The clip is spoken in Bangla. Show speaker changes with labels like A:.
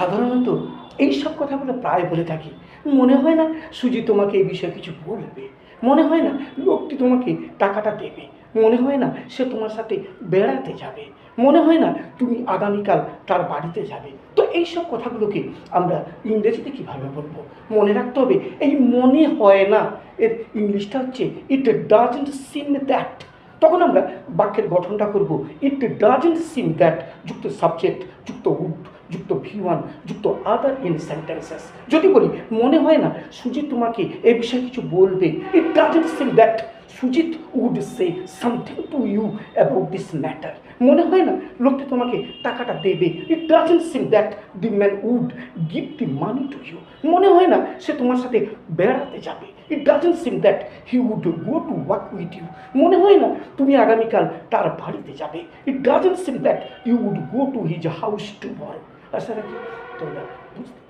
A: সাধারণত এই সব কথাগুলো প্রায় বলে থাকি। মনে হয় না সুজি তোমাকে এই বিষয়ে কিছু বলবে, মনে হয় না লোকটি তোমাকে টাকাটা দেবে, মনে হয় না সে তোমার সাথে বেড়াতে যাবে, মনে হয় না তুমি আগামীকাল তার বাড়িতে যাবে। তো এই সব কথাগুলোকে আমরা ইংরেজিতে কীভাবে বলবো? মনে রাখতে হবে এই মনে হয় না এর ইংলিশটা হচ্ছে ইট ডাজন্ট সিম দ্যাট। তখন আমরা বাক্যের গঠনটা করব ইট ডাজন্ট সিম দ্যাট যুক্ত সাবজেক্ট যুক্ত উড যুক্ত ভি1 যুক্ত আদার ইন সেন্টেন্সেস। যদি বলি মনে হয় না সুজিত তোমাকে এ বিষয়ে কিছু বলবে, it doesn't seem that Sujit would say something to you about this matter. মনে হয় না লোকটি তোমাকে টাকাটা দেবে, it doesn't seem that the man would give the money to you. মনে হয় না সে তোমার সাথে বেড়াতে যাবে, it doesn't seem that he would go to work with you. মনে হয় না তুমি আগামীকাল তার বাড়িতে যাবে, it doesn't seem that you would go two his house to work. আশা রাখি তোমরা বুঝতে